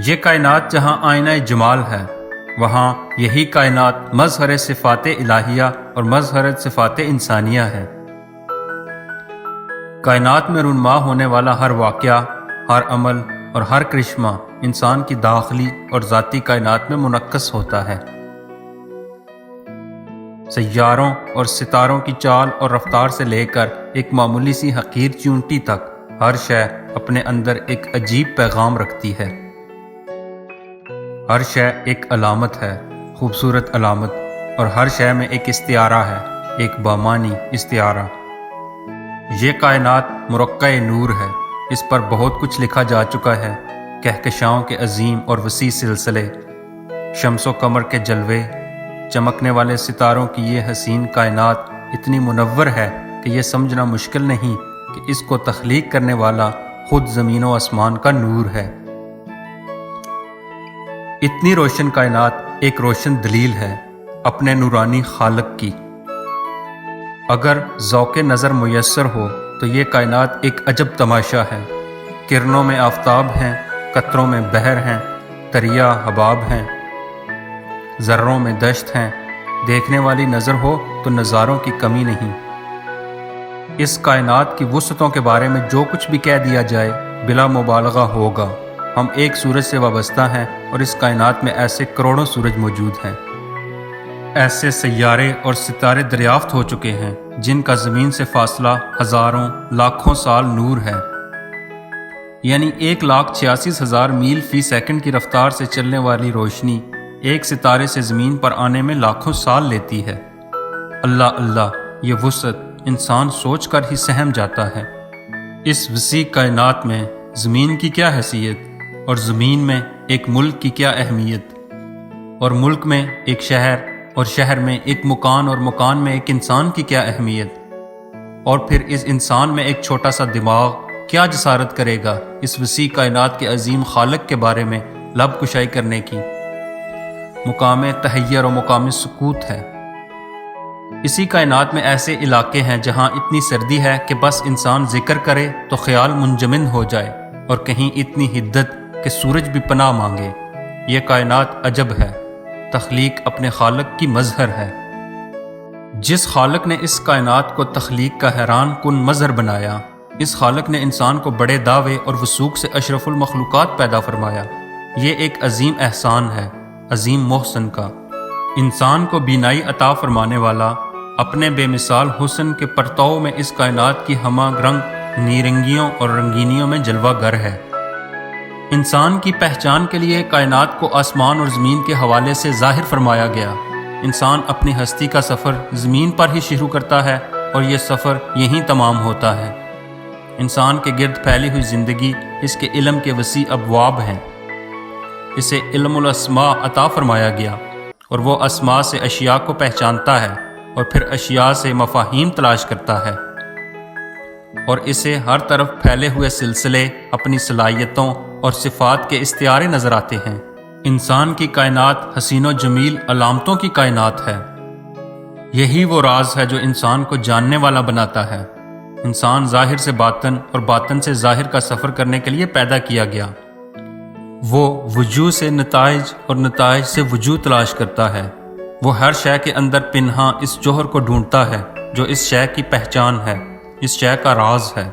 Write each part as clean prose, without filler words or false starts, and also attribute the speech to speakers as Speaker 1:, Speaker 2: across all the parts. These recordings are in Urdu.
Speaker 1: یہ کائنات جہاں آئینہ جمال ہے، وہاں یہی کائنات مظہر صفات الہیہ اور مظہر صفات انسانیہ ہے۔ کائنات میں رونما ہونے والا ہر واقعہ، ہر عمل اور ہر کرشمہ انسان کی داخلی اور ذاتی کائنات میں منعکس ہوتا ہے۔ سیاروں اور ستاروں کی چال اور رفتار سے لے کر ایک معمولی سی حقیر چیونٹی تک ہر شے اپنے اندر ایک عجیب پیغام رکھتی ہے۔ ہر شے ایک علامت ہے، خوبصورت علامت، اور ہر شے میں ایک استعارہ ہے، ایک بامانی استعارہ۔ یہ کائنات مرقع نور ہے، اس پر بہت کچھ لکھا جا چکا ہے۔ کہکشاؤں کے عظیم اور وسیع سلسلے، شمس و قمر کے جلوے، چمکنے والے ستاروں کی یہ حسین کائنات اتنی منور ہے کہ یہ سمجھنا مشکل نہیں کہ اس کو تخلیق کرنے والا خود زمین و آسمان کا نور ہے۔ اتنی روشن کائنات ایک روشن دلیل ہے اپنے نورانی خالق کی۔ اگر ذوق نظر میسر ہو تو یہ کائنات ایک عجب تماشا ہے۔ کرنوں میں آفتاب ہیں، قطروں میں بحر ہیں، دریا حباب ہیں، ذروں میں دشت ہیں۔ دیکھنے والی نظر ہو تو نظاروں کی کمی نہیں۔ اس کائنات کی وسعتوں کے بارے میں جو کچھ بھی کہہ دیا جائے بلا مبالغہ ہوگا۔ ہم ایک سورج سے وابستہ ہیں اور اس کائنات میں ایسے کروڑوں سورج موجود ہیں۔ ایسے سیارے اور ستارے دریافت ہو چکے ہیں جن کا زمین سے فاصلہ ہزاروں لاکھوں سال نور ہے، یعنی 1,86,000 میل فی سیکنڈ کی رفتار سے چلنے والی روشنی ایک ستارے سے زمین پر آنے میں لاکھوں سال لیتی ہے۔ اللہ اللہ، یہ وسعت انسان سوچ کر ہی سہم جاتا ہے۔ اس وسیع کائنات میں زمین کی کیا حیثیت، اور زمین میں ایک ملک کی کیا اہمیت، اور ملک میں ایک شہر، اور شہر میں ایک مکان، اور مکان میں ایک انسان کی کیا اہمیت، اور پھر اس انسان میں ایک چھوٹا سا دماغ کیا جسارت کرے گا اس وسیع کائنات کے عظیم خالق کے بارے میں لب کشائی کرنے کی۔ مقام تحیر و مقام سکوت ہے۔ اسی کائنات میں ایسے علاقے ہیں جہاں اتنی سردی ہے کہ بس انسان ذکر کرے تو خیال منجمد ہو جائے، اور کہیں اتنی حدت کہ سورج بھی پناہ مانگے۔ یہ کائنات عجب ہے، تخلیق اپنے خالق کی مظہر ہے۔ جس خالق نے اس کائنات کو تخلیق کا حیران کن مظہر بنایا، اس خالق نے انسان کو بڑے دعوے اور وثوق سے اشرف المخلوقات پیدا فرمایا۔ یہ ایک عظیم احسان ہے، عظیم محسن کا۔ انسان کو بینائی عطا فرمانے والا اپنے بے مثال حسن کے پرتو میں اس کائنات کی ہمہ رنگ نیرنگیوں اور رنگینیوں میں جلوہ گر ہے۔ انسان کی پہچان کے لیے کائنات کو آسمان اور زمین کے حوالے سے ظاہر فرمایا گیا۔ انسان اپنی ہستی کا سفر زمین پر ہی شروع کرتا ہے اور یہ سفر یہیں تمام ہوتا ہے۔ انسان کے گرد پھیلی ہوئی زندگی اس کے علم کے وسیع ابواب ہیں۔ اسے علم الاسماء عطا فرمایا گیا، اور وہ اسماء سے اشیاء کو پہچانتا ہے اور پھر اشیاء سے مفاہیم تلاش کرتا ہے، اور اسے ہر طرف پھیلے ہوئے سلسلے اپنی صلاحیتوں اور صفات کے استعارے نظر آتے ہیں۔ انسان کی کائنات حسین و جمیل علامتوں کی کائنات ہے۔ یہی وہ راز ہے جو انسان کو جاننے والا بناتا ہے۔ انسان ظاہر سے باطن اور باطن سے ظاہر کا سفر کرنے کے لیے پیدا کیا گیا۔ وہ وجوہ سے نتائج اور نتائج سے وجوہ تلاش کرتا ہے۔ وہ ہر شے کے اندر پنہاں اس جوہر کو ڈھونڈتا ہے جو اس شے کی پہچان ہے، اس شے کا راز ہے،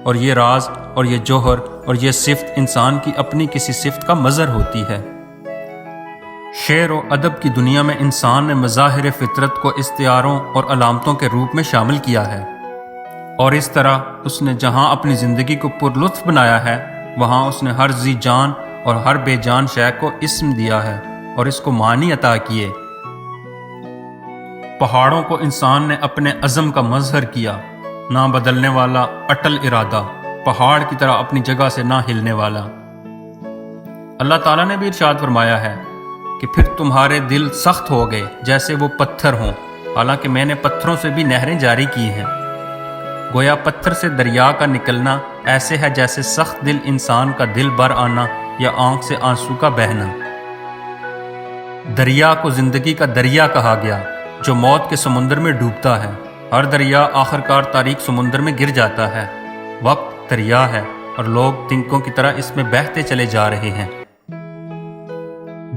Speaker 1: اور یہ راز اور یہ جوہر اور یہ صفت انسان کی اپنی کسی صفت کا مظہر ہوتی ہے۔ شعر و ادب کی دنیا میں انسان نے مظاہر فطرت کو استعاروں اور علامتوں کے روپ میں شامل کیا ہے، اور اس طرح اس نے جہاں اپنی زندگی کو پرلطف بنایا ہے، وہاں اس نے ہر ذی جان اور ہر بے جان شے کو اسم دیا ہے اور اس کو معنی عطا کیے۔ پہاڑوں کو انسان نے اپنے عزم کا مظہر کیا، نہ بدلنے والا اٹل ارادہ، پہاڑ کی طرح اپنی جگہ سے نہ ہلنے والا۔ اللہ تعالیٰ نے بھی ارشاد فرمایا ہے کہ پھر تمہارے دل سخت ہو گئے جیسے وہ پتھر ہوں، حالانکہ میں نے پتھروں سے بھی نہریں جاری کی ہیں۔ گویا پتھر سے دریا کا نکلنا ایسے ہے جیسے سخت دل انسان کا دل بھر آنا یا آنکھ سے آنسو کا بہنا۔ دریا کو زندگی کا دریا کہا گیا جو موت کے سمندر میں ڈوبتا ہے۔ ہر دریا آخرکار تاریک سمندر میں گر جاتا ہے۔ وقت دریا ہے اور لوگ تنکوں کی طرح اس میں بہتے چلے جا رہے ہیں۔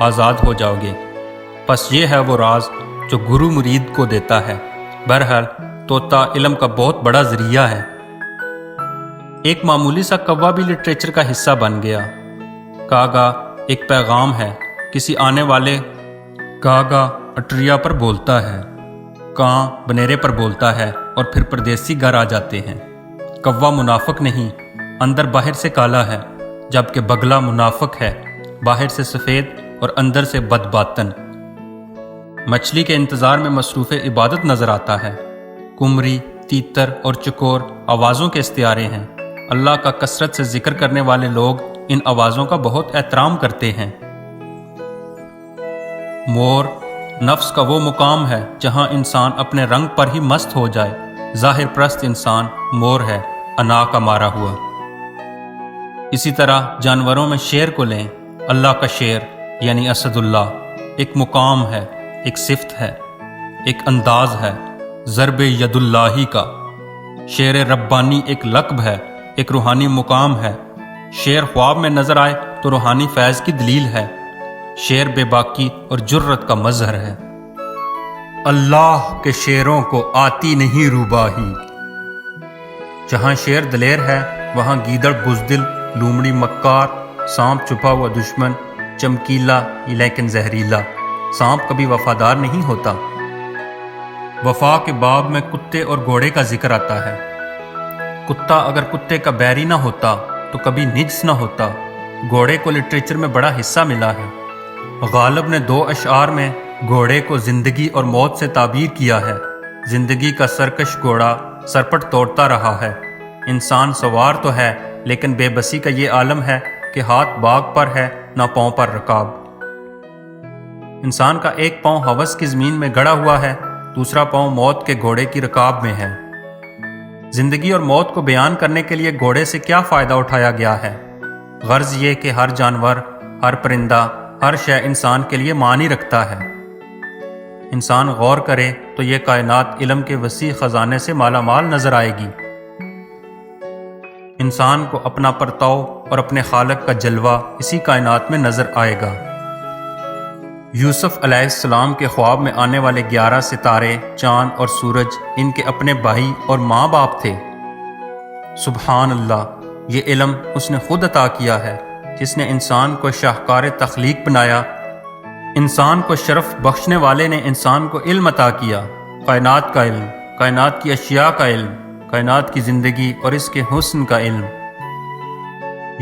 Speaker 1: آزاد ہو جاؤ گے۔ پس یہ ہے وہ راز جو گرو مرید کو دیتا ہے۔ بہرحال طوطا علم کا بہت بڑا ذریعہ ہے۔ ایک معمولی سا کوا بھی لٹریچر کا حصہ بن گیا۔ کاغا ایک پیغام ہے، کسی آنے والے کاغا اٹریا پر بولتا ہے، کاں بنیرے پر بولتا ہے اور پھر پردیسی گھر آ جاتے ہیں۔ کوا منافق نہیں، اندر باہر سے کالا ہے، جبکہ بگلا منافق ہے، باہر سے سفید اور اندر سے بد باطن۔ مچھلی کے انتظار میں مصروف عبادت نظر آتا ہے۔ کمری، تیتر اور چکور آوازوں کے استعارے ہیں۔ اللہ کا کثرت سے ذکر کرنے والے لوگ ان آوازوں کا بہت احترام کرتے ہیں۔ مور نفس کا وہ مقام ہے جہاں انسان اپنے رنگ پر ہی مست ہو جائے۔ ظاہر پرست انسان مور ہے، انا کا مارا ہوا۔ اسی طرح جانوروں میں شیر کو لیں۔ اللہ کا شیر یعنی اسد اللہ ایک مقام ہے، ایک صفت ہے، ایک انداز ہے، ضرب ید اللہ کا۔ شیر ربانی ایک لقب ہے، ایک روحانی مقام ہے۔ شیر خواب میں نظر آئے تو روحانی فیض کی دلیل ہے۔ شیر بے باکی اور جرت کا مظہر ہے۔ اللہ کے شیروں کو آتی نہیں روباہی۔ جہاں شیر دلیر ہے وہاں گیدڑ بزدل، لومڑی مکار، سانپ چھپا ہوا دشمن، چمکیلا لیکن زہریلا۔ سانپ کبھی وفادار نہیں ہوتا۔ وفا کے باب میں کتے اور گھوڑے کا ذکر آتا ہے۔ کتا اگر کتے کا بیری نہ ہوتا تو کبھی نجس نہ ہوتا۔ گھوڑے کو لٹریچر میں بڑا حصہ ملا ہے۔ غالب نے 2 اشعار میں گھوڑے کو زندگی اور موت سے تعبیر کیا ہے۔ زندگی کا سرکش گھوڑا سرپٹ توڑتا رہا ہے۔ انسان سوار تو ہے لیکن بے بسی کا یہ عالم ہے کہ ہاتھ باغ پر ہے نہ پاؤں پر رکاب۔ انسان کا ایک پاؤں ہوس کی زمین میں گڑا ہوا ہے، دوسرا پاؤں موت کے گھوڑے کی رکاب میں ہے۔ زندگی اور موت کو بیان کرنے کے لیے گھوڑے سے کیا فائدہ اٹھایا گیا ہے؟ غرض یہ کہ ہر جانور، ہر پرندہ، ہر شے انسان کے لیے معنی رکھتا ہے۔ انسان غور کرے تو یہ کائنات علم کے وسیع خزانے سے مالا مال نظر آئے گی۔ انسان کو اپنا پرتاؤ اور اپنے خالق کا جلوہ اسی کائنات میں نظر آئے گا۔ یوسف علیہ السلام کے خواب میں آنے والے 11 ستارے، چاند اور سورج ان کے اپنے بھائی اور ماں باپ تھے۔ سبحان اللہ، یہ علم اس نے خود عطا کیا ہے جس نے انسان کو شاہکار تخلیق بنایا۔ انسان کو شرف بخشنے والے نے انسان کو علم عطا کیا، کائنات کا علم، کائنات کی اشیاء کا علم، کائنات کی زندگی اور اس کے حسن کا علم۔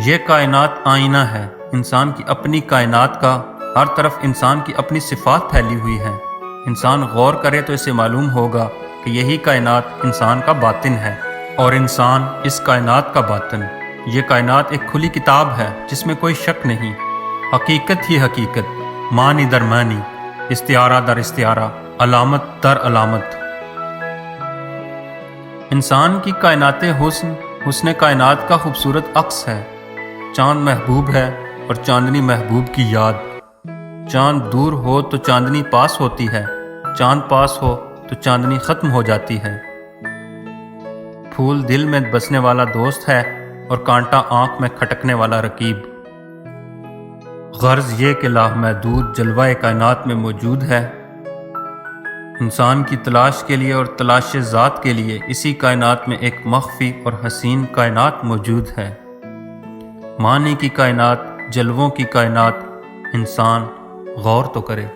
Speaker 1: یہ کائنات آئینہ ہے انسان کی اپنی کائنات کا، ہر طرف انسان کی اپنی صفات پھیلی ہوئی ہیں۔ انسان غور کرے تو اسے معلوم ہوگا کہ یہی کائنات انسان کا باطن ہے اور انسان اس کائنات کا باطن۔ یہ کائنات ایک کھلی کتاب ہے جس میں کوئی شک نہیں، حقیقت ہی حقیقت، معنی در معنی، استعارہ در استعارہ، علامت در علامت۔ انسان کی کائنات حسن کائنات کا خوبصورت عکس ہے۔ چاند محبوب ہے اور چاندنی محبوب کی یاد۔ چاند دور ہو تو چاندنی پاس ہوتی ہے، چاند پاس ہو تو چاندنی ختم ہو جاتی ہے۔ پھول دل میں بسنے والا دوست ہے اور کانٹا آنکھ میں کھٹکنے والا رقیب۔ غرض یہ کہ لامحدود جلوہ کائنات میں موجود ہے۔ انسان کی تلاش کے لیے اور تلاش ذات کے لیے اسی کائنات میں ایک مخفی اور حسین کائنات موجود ہے۔ معنی کی کائنات، جلووں کی کائنات، انسان غور تو کرے۔